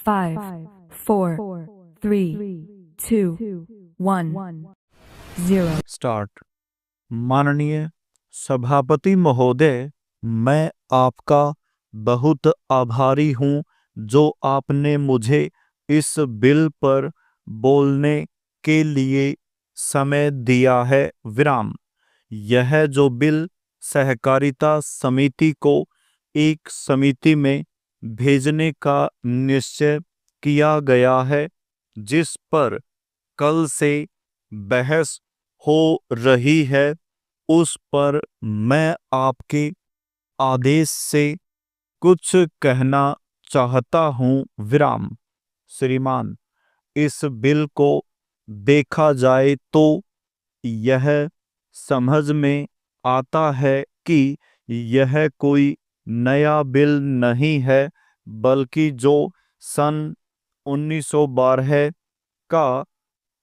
5, 4, 3, 2, 1, 0। Start. माननीय सभापति महोदय, मैं आपका बहुत आभारी हूं जो आपने मुझे इस बिल पर बोलने के लिए समय दिया है। विराम। यह जो बिल सहकारिता समिति को एक समिति में भेजने का निश्चय किया गया है, जिस पर कल से बहस हो रही है, उस पर मैं आपके आदेश से कुछ कहना चाहता हूं। विराम। श्रीमान, इस बिल को देखा जाए तो यह समझ में आता है कि यह कोई नया बिल नहीं है, बल्कि जो सन 1912 का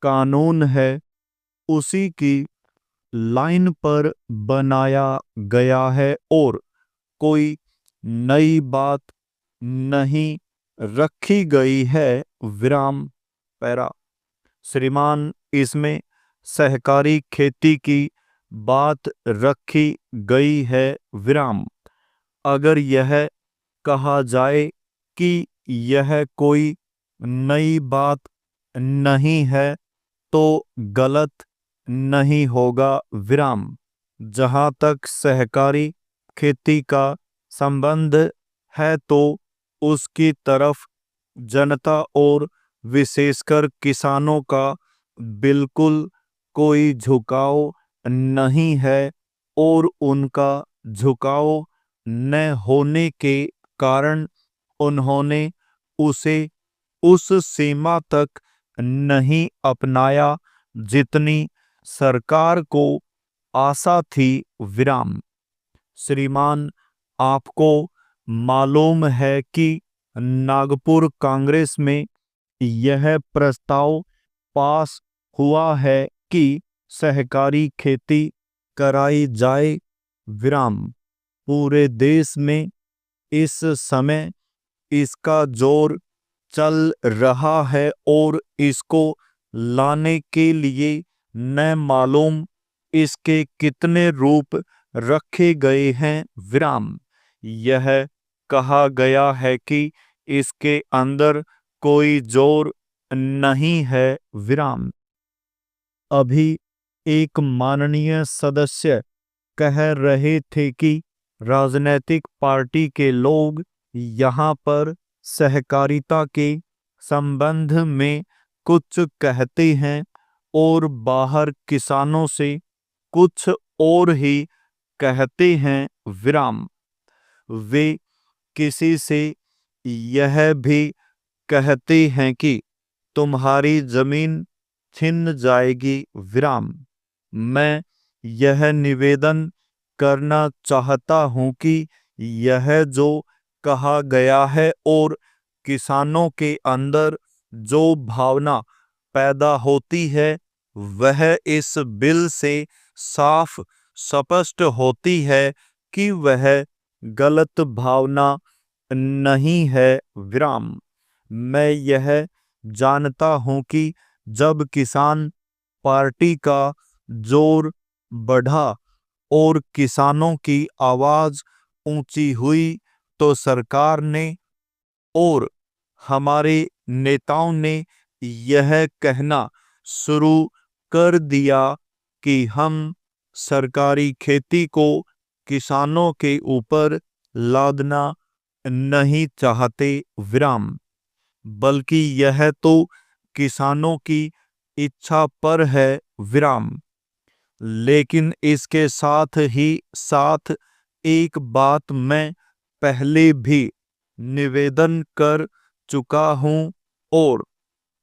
कानून है उसी की लाइन पर बनाया गया है और कोई नई बात नहीं रखी गई है। विराम। पैरा। श्रीमान, इसमें सहकारी खेती की बात रखी गई है। विराम। अगर यह कहा जाए कि यह कोई नई बात नहीं है तो गलत नहीं होगा। विराम। जहाँ तक सहकारी खेती का संबंध है तो उसकी तरफ जनता और विशेषकर किसानों का बिल्कुल कोई झुकाव नहीं है और उनका झुकाव न होने के कारण उन्होंने उसे उस सीमा तक नहीं अपनाया जितनी सरकार को आशा थी। विराम। श्रीमान, आपको मालूम है कि नागपुर कांग्रेस में यह प्रस्ताव पास हुआ है कि सहकारी खेती कराई जाए। विराम। पूरे देश में इस समय इसका जोर चल रहा है और इसको लाने के लिए न मालूम इसके कितने रूप रखे गए हैं। विराम। यह कहा गया है कि इसके अंदर कोई जोर नहीं है। विराम। अभी एक माननीय सदस्य कह रहे थे कि राजनीतिक पार्टी के लोग यहाँ पर सहकारिता के संबंध में कुछ कहते हैं और बाहर किसानों से कुछ और ही कहते हैं। विराम। वे किसी से यह भी कहते हैं कि तुम्हारी जमीन छिन जाएगी। विराम। मैं यह निवेदन करना चाहता हूं कि यह जो कहा गया है और किसानों के अंदर जो भावना पैदा होती है वह इस बिल से साफ स्पष्ट होती है कि वह गलत भावना नहीं है। विराम। मैं यह जानता हूं कि जब किसान पार्टी का जोर बढ़ा और किसानों की आवाज ऊंची हुई तो सरकार ने और हमारे नेताओं ने यह कहना शुरू कर दिया कि हम सरकारी खेती को किसानों के ऊपर लादना नहीं चाहते। विराम। बल्कि यह तो किसानों की इच्छा पर है। विराम। लेकिन इसके साथ ही साथ एक बात मैं पहले भी निवेदन कर चुका हूं और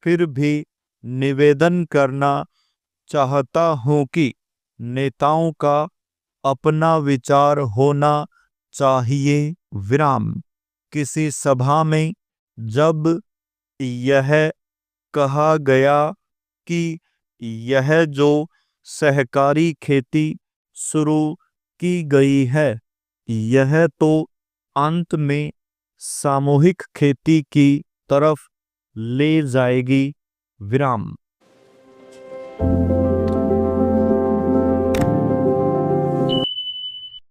फिर भी निवेदन करना चाहता हूं कि नेताओं का अपना विचार होना चाहिए। विराम। किसी सभा में जब यह कहा गया कि यह जो सहकारी खेती शुरू की गई है यह तो अंत में सामूहिक खेती की तरफ ले जाएगी। विराम।